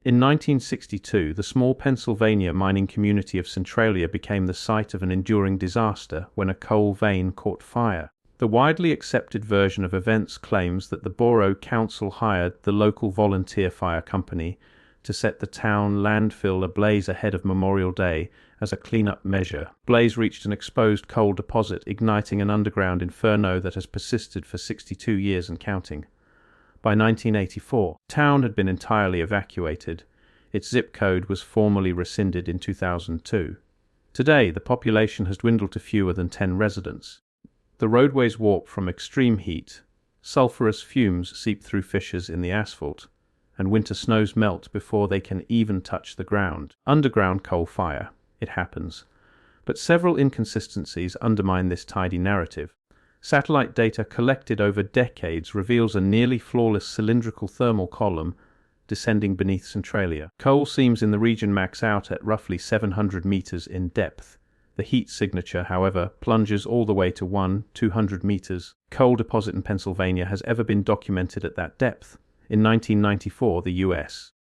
In 1962, the small Pennsylvania mining community of Centralia became the site of an enduring disaster when a coal vein caught fire. The widely accepted version of events claims that the borough council hired the local volunteer fire company to set the town landfill ablaze ahead of Memorial Day as a cleanup measure. Blaze reached an exposed coal deposit, igniting an underground inferno that has persisted for 62 years and counting. By 1984, the town had been entirely evacuated. Its zip code was formally rescinded in 2002. Today, the population has dwindled to fewer than 10 residents. The roadways warp from extreme heat, sulfurous fumes seep through fissures in the asphalt, and winter snows melt before they can even touch the ground. Underground coal fire. It happens. But several inconsistencies undermine this tidy narrative. Satellite data collected over decades reveals a nearly flawless cylindrical thermal column descending beneath Centralia. Coal seams in the region max out at roughly 700 meters in depth. The heat signature, however, plunges all the way to 100–200 meters. Coal deposit in Pennsylvania has ever been documented at that depth. In 1994, the U.S.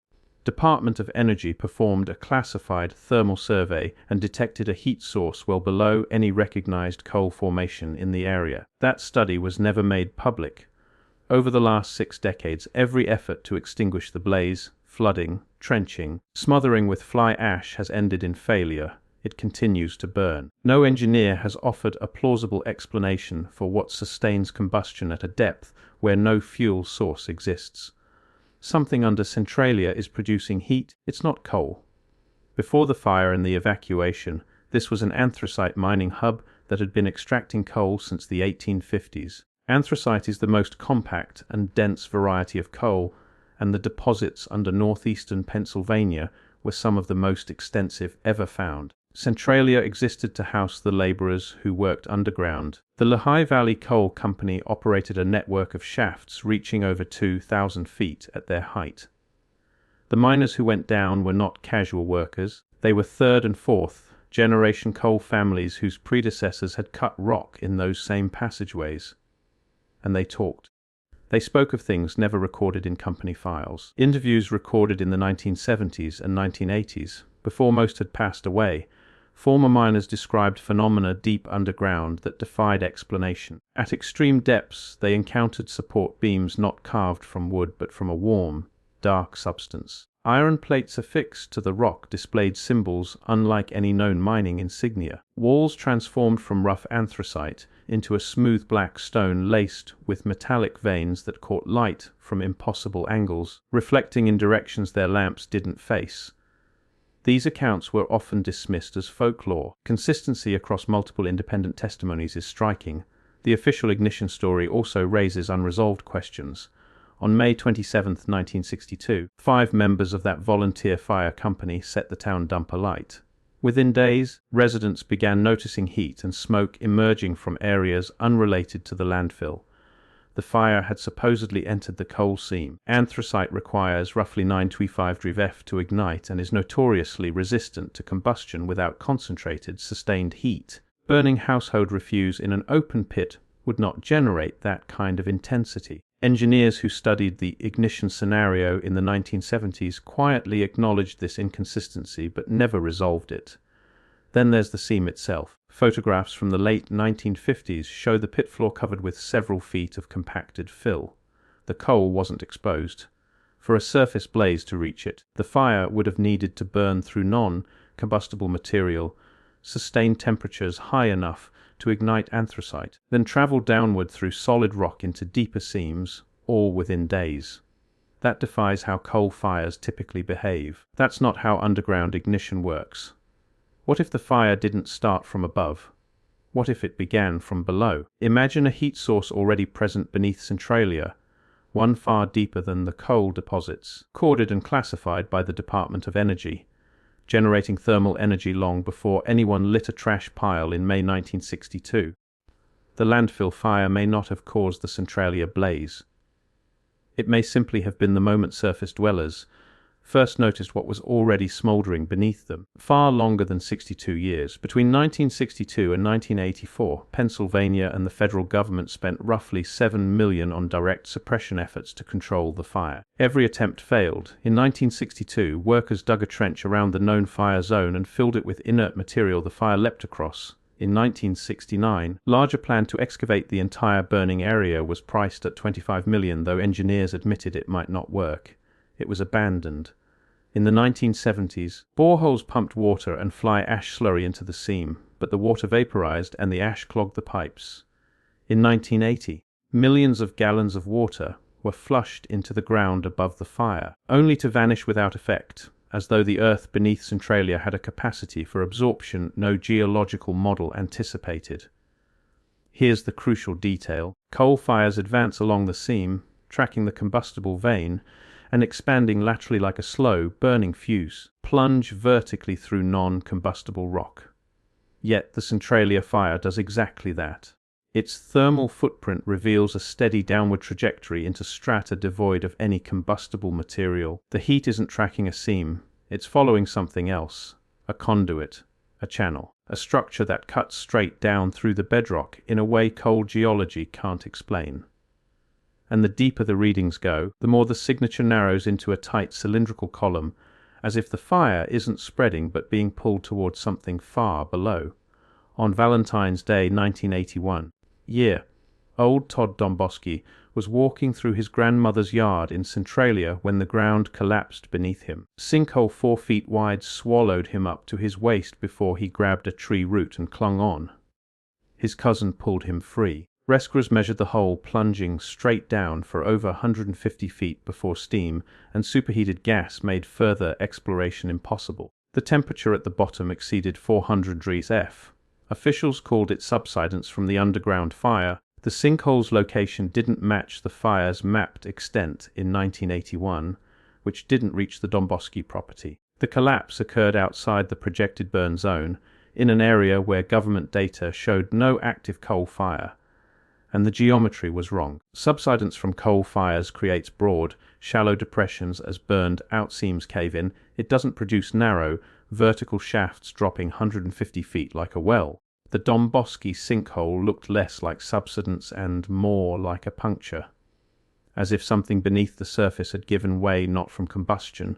Department of Energy performed a classified thermal survey and detected a heat source well below any recognized coal formation in the area. That study was never made public. Over the last 6 decades, every effort to extinguish the blaze, flooding, trenching, smothering with fly ash has ended in failure. It continues to burn. No engineer has offered a plausible explanation for what sustains combustion at a depth where no fuel source exists. Something under Centralia is producing heat. It's not coal. Before the fire and the evacuation, this was an anthracite mining hub that had been extracting coal since the 1850s. Anthracite is the most compact and dense variety of coal, and the deposits under northeastern Pennsylvania were some of the most extensive ever found. Centralia existed to house the laborers who worked underground. The Lehigh Valley Coal Company operated a network of shafts reaching over 2,000 feet at their height. The miners who went down were not casual workers. They were third and fourth generation coal families whose predecessors had cut rock in those same passageways. And they talked. They spoke of things never recorded in company files. Interviews recorded in the 1970s and 1980s, before most had passed away, former miners described phenomena deep underground that defied explanation. At extreme depths, they encountered support beams not carved from wood but from a warm, dark substance. Iron plates affixed to the rock displayed symbols unlike any known mining insignia. Walls transformed from rough anthracite into a smooth black stone laced with metallic veins that caught light from impossible angles, reflecting in directions their lamps didn't face. These accounts were often dismissed as folklore. Consistency across multiple independent testimonies is striking. The official ignition story also raises unresolved questions. On May 27, 1962, 5 members of that volunteer fire company set the town dump alight. Within days, residents began noticing heat and smoke emerging from areas unrelated to the landfill. The fire had supposedly entered the coal seam. Anthracite requires roughly 925 F to ignite and is notoriously resistant to combustion without concentrated, sustained heat. Burning household refuse in an open pit would not generate that kind of intensity. Engineers who studied the ignition scenario in the 1970s quietly acknowledged this inconsistency but never resolved it. Then there's the seam itself. Photographs from the late 1950s show the pit floor covered with several feet of compacted fill. The coal wasn't exposed. For a surface blaze to reach it, the fire would have needed to burn through non-combustible material, sustain temperatures high enough to ignite anthracite, then travel downward through solid rock into deeper seams, all within days. That defies how coal fires typically behave. That's not how underground ignition works. What if the fire didn't start from above? What if it began from below? Imagine a heat source already present beneath Centralia, one far deeper than the coal deposits, corded and classified by the Department of Energy, generating thermal energy long before anyone lit a trash pile in May 1962. The landfill fire may not have caused the Centralia blaze. It may simply have been the moment surface dwellers, first noticed what was already smoldering beneath them. Far longer than 62 years. Between 1962 and 1984, Pennsylvania and the federal government spent roughly $7 million on direct suppression efforts to control the fire. Every attempt failed. In 1962, workers dug a trench around the known fire zone and filled it with inert material the fire leapt across. In 1969, larger plan to excavate the entire burning area was priced at $25 million, though engineers admitted it might not work. It was abandoned. In the 1970s, boreholes pumped water and fly ash slurry into the seam, but the water vaporized and the ash clogged the pipes. In 1980, millions of gallons of water were flushed into the ground above the fire, only to vanish without effect, as though the earth beneath Centralia had a capacity for absorption no geological model anticipated. Here's the crucial detail. Coal fires advance along the seam, tracking the combustible vein, and expanding laterally like a slow, burning fuse, plunge vertically through non-combustible rock. Yet the Centralia fire does exactly that. Its thermal footprint reveals a steady downward trajectory into strata devoid of any combustible material. The heat isn't tracking a seam, it's following something else, a conduit, a channel, a structure that cuts straight down through the bedrock in a way coal geology can't explain. And the deeper the readings go, the more the signature narrows into a tight cylindrical column, as if the fire isn't spreading but being pulled towards something far below. On Valentine's Day 1981, old Todd Domboski was walking through his grandmother's yard in Centralia when the ground collapsed beneath him. Sinkhole 4 feet wide swallowed him up to his waist before he grabbed a tree root and clung on. His cousin pulled him free. Rescuers measured the hole, plunging straight down for over 150 feet before steam and superheated gas made further exploration impossible. The temperature at the bottom exceeded 400 degrees F. Officials called it subsidence from the underground fire. The sinkhole's location didn't match the fire's mapped extent in 1981, which didn't reach the Domboski property. The collapse occurred outside the projected burn zone, in an area where government data showed no active coal fire. And the geometry was wrong. Subsidence from coal fires creates broad, shallow depressions as burned out seams cave in. It doesn't produce narrow, vertical shafts dropping 150 feet like a well. The Domboski sinkhole looked less like subsidence and more like a puncture, as if something beneath the surface had given way not from combustion,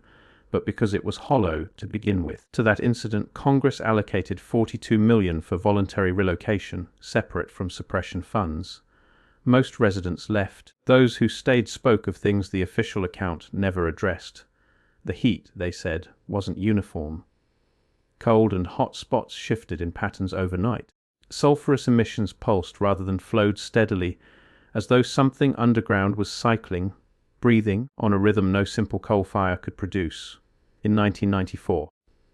but because it was hollow to begin with. To that incident, Congress allocated $42 million for voluntary relocation, separate from suppression funds. Most residents left. Those who stayed spoke of things the official account never addressed. The heat, they said, wasn't uniform. Cold and hot spots shifted in patterns overnight. Sulfurous emissions pulsed rather than flowed steadily, as though something underground was cycling, breathing, on a rhythm no simple coal fire could produce. In 1994,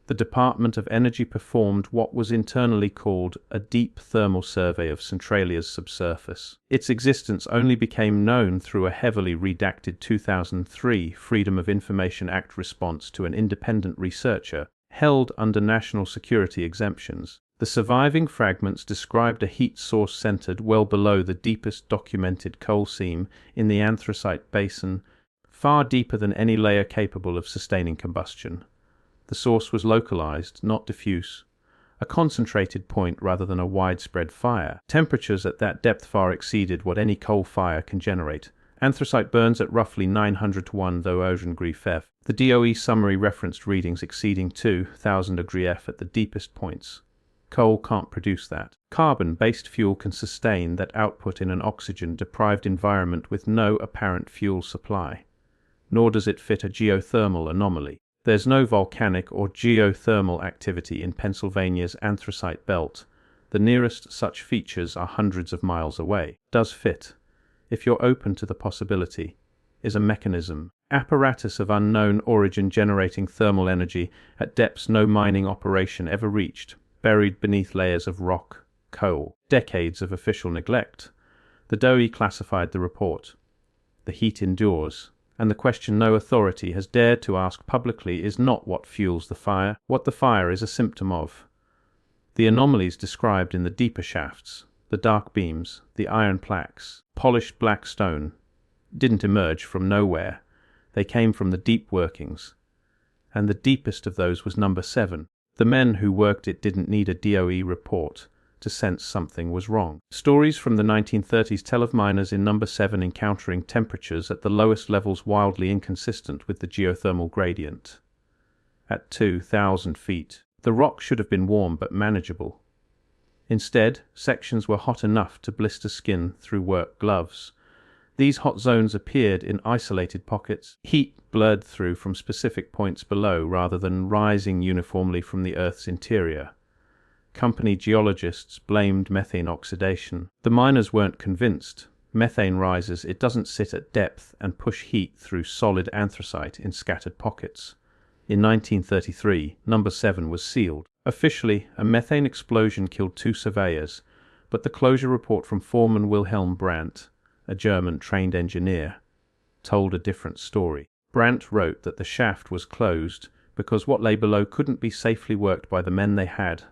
the Department of Energy performed what was internally called a deep thermal survey of Centralia's subsurface. Its existence only became known through a heavily redacted 2003 Freedom of Information Act response to an independent researcher held under national security exemptions. The surviving fragments described a heat source centered well below the deepest documented coal seam in the anthracite basin, far deeper than any layer capable of sustaining combustion. The source was localized, not diffuse, a concentrated point rather than a widespread fire. Temperatures at that depth far exceeded what any coal fire can generate. Anthracite burns at roughly 900 to 1 degree F. The DOE summary referenced readings exceeding 2,000 degree F at the deepest points. Coal can't produce that. Carbon-based fuel can sustain that output in an oxygen-deprived environment with no apparent fuel supply. Nor does it fit a geothermal anomaly. There's no volcanic or geothermal activity in Pennsylvania's anthracite belt. The nearest such features are hundreds of miles away. Does fit, if you're open to the possibility, is a mechanism, apparatus of unknown origin generating thermal energy at depths no mining operation ever reached, buried beneath layers of rock, coal. Decades of official neglect. The DOE classified the report. The heat endures. And the question no authority has dared to ask publicly is not what fuels the fire, what the fire is a symptom of. The anomalies described in the deeper shafts, the dark beams, the iron plaques, polished black stone, didn't emerge from nowhere. They came from the deep workings. and the deepest of those was number 7. The men who worked it didn't need a DOE report to sense something was wrong. Stories from the 1930s tell of miners in number 7 encountering temperatures at the lowest levels wildly inconsistent with the geothermal gradient. At 2,000 feet, the rock should have been warm but manageable. Instead, sections were hot enough to blister skin through work gloves. These hot zones appeared in isolated pockets. Heat blurred through from specific points below rather than rising uniformly from the Earth's interior. Company geologists blamed methane oxidation. The miners weren't convinced. Methane rises, it doesn't sit at depth and push heat through solid anthracite in scattered pockets. In 1933, number 7 was sealed. Officially, a methane explosion killed 2 surveyors, but the closure report from foreman Wilhelm Brandt, a German-trained engineer, told a different story. Brandt wrote that the shaft was closed because what lay below couldn't be safely worked by the men they had.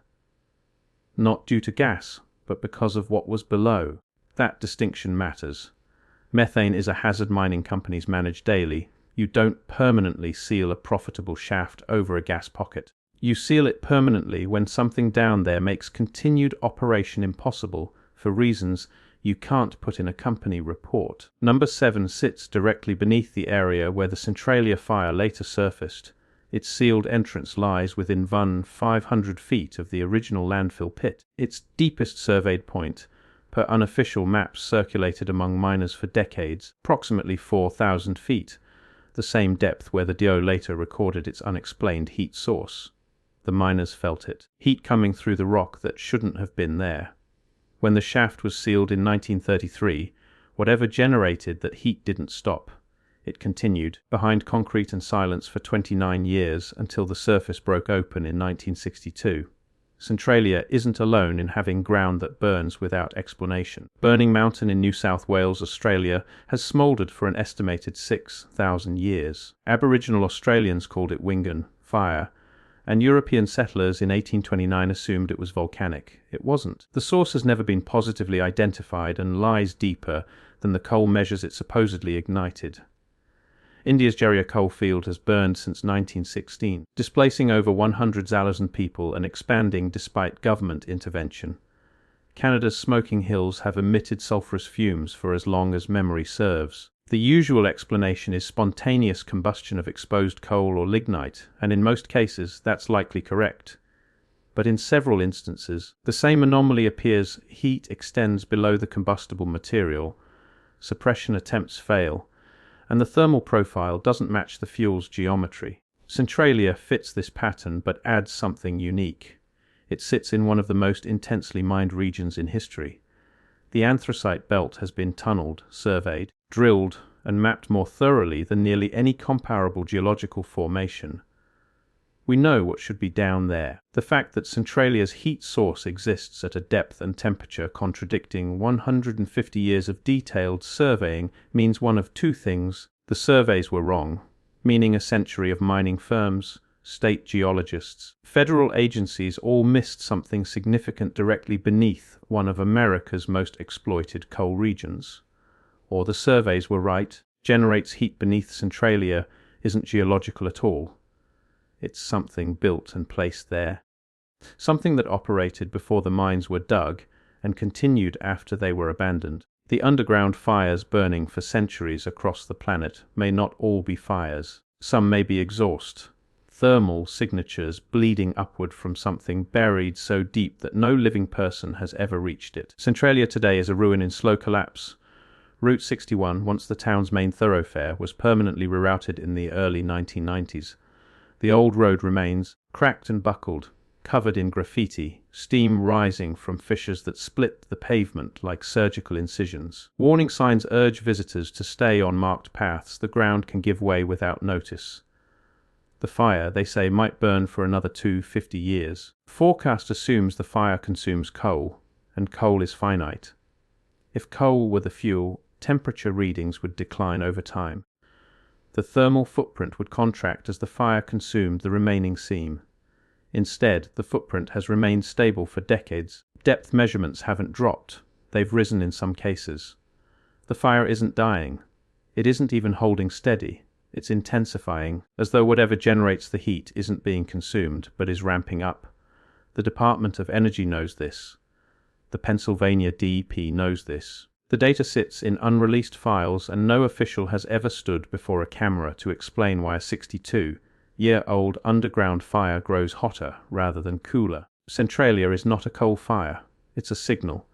Not due to gas, but because of what was below. That distinction matters. Methane is a hazard mining companies manage daily. You don't permanently seal a profitable shaft over a gas pocket. You seal it permanently when something down there makes continued operation impossible for reasons you can't put in a company report. Number 7 sits directly beneath the area where the Centralia fire later surfaced. Its sealed entrance lies within 500 feet of the original landfill pit. Its deepest surveyed point, per unofficial maps circulated among miners for decades, approximately 4,000 feet, the same depth where the DOE later recorded its unexplained heat source. The miners felt it. Heat coming through the rock that shouldn't have been there. When the shaft was sealed in 1933, whatever generated that heat didn't stop. It continued, behind concrete and silence for 29 years until the surface broke open in 1962. Centralia isn't alone in having ground that burns without explanation. Burning Mountain in New South Wales, Australia, has smouldered for an estimated 6,000 years. Aboriginal Australians called it Wingan fire, and European settlers in 1829 assumed it was volcanic. It wasn't. The source has never been positively identified and lies deeper than the coal measures it supposedly ignited. India's Jeria coal field has burned since 1916, displacing over 100,000 people and expanding despite government intervention. Canada's smoking hills have emitted sulfurous fumes for as long as memory serves. The usual explanation is spontaneous combustion of exposed coal or lignite, and in most cases that's likely correct. But in several instances, the same anomaly appears. Heat extends below the combustible material, suppression attempts fail, and the thermal profile doesn't match the fuel's geometry. Centralia fits this pattern but adds something unique. It sits in one of the most intensely mined regions in history. The anthracite belt has been tunneled, surveyed, drilled, and mapped more thoroughly than nearly any comparable geological formation. We know what should be down there. The fact that Centralia's heat source exists at a depth and temperature contradicting 150 years of detailed surveying means one of two things. The surveys were wrong, meaning a century of mining firms, state geologists, federal agencies all missed something significant directly beneath one of America's most exploited coal regions. Or the surveys were right, generates heat beneath Centralia isn't geological at all. It's something built and placed there. Something that operated before the mines were dug and continued after they were abandoned. The underground fires burning for centuries across the planet may not all be fires. Some may be exhaust, thermal signatures bleeding upward from something buried so deep that no living person has ever reached it. Centralia today is a ruin in slow collapse. Route 61, once the town's main thoroughfare, was permanently rerouted in the early 1990s. The old road remains, cracked and buckled, covered in graffiti, steam rising from fissures that split the pavement like surgical incisions. Warning signs urge visitors to stay on marked paths. The ground can give way without notice. The fire, they say, might burn for another 250 years. Forecast assumes the fire consumes coal, and coal is finite. If coal were the fuel, temperature readings would decline over time. The thermal footprint would contract as the fire consumed the remaining seam. Instead, the footprint has remained stable for decades. Depth measurements haven't dropped. They've risen in some cases. The fire isn't dying. It isn't even holding steady. It's intensifying, as though whatever generates the heat isn't being consumed, but is ramping up. The Department of Energy knows this. The Pennsylvania DEP knows this. The data sits in unreleased files, and no official has ever stood before a camera to explain why a 62-year-old underground fire grows hotter rather than cooler. Centralia is not a coal fire. It's a signal.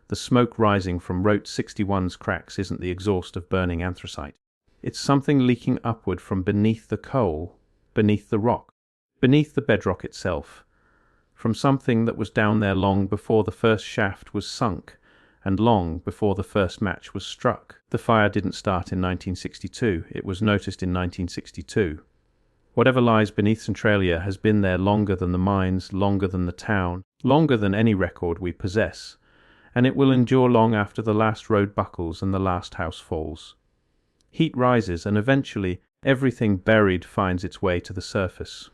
The smoke rising from Route 61's cracks isn't the exhaust of burning anthracite. It's something leaking upward from beneath the coal, beneath the rock, beneath the bedrock itself, from something that was down there long before the first shaft was sunk, and long before the first match was struck. The fire didn't start in 1962, it was noticed in 1962. Whatever lies beneath Centralia has been there longer than the mines, longer than the town, longer than any record we possess, and it will endure long after the last road buckles and the last house falls. Heat rises, and eventually everything buried finds its way to the surface.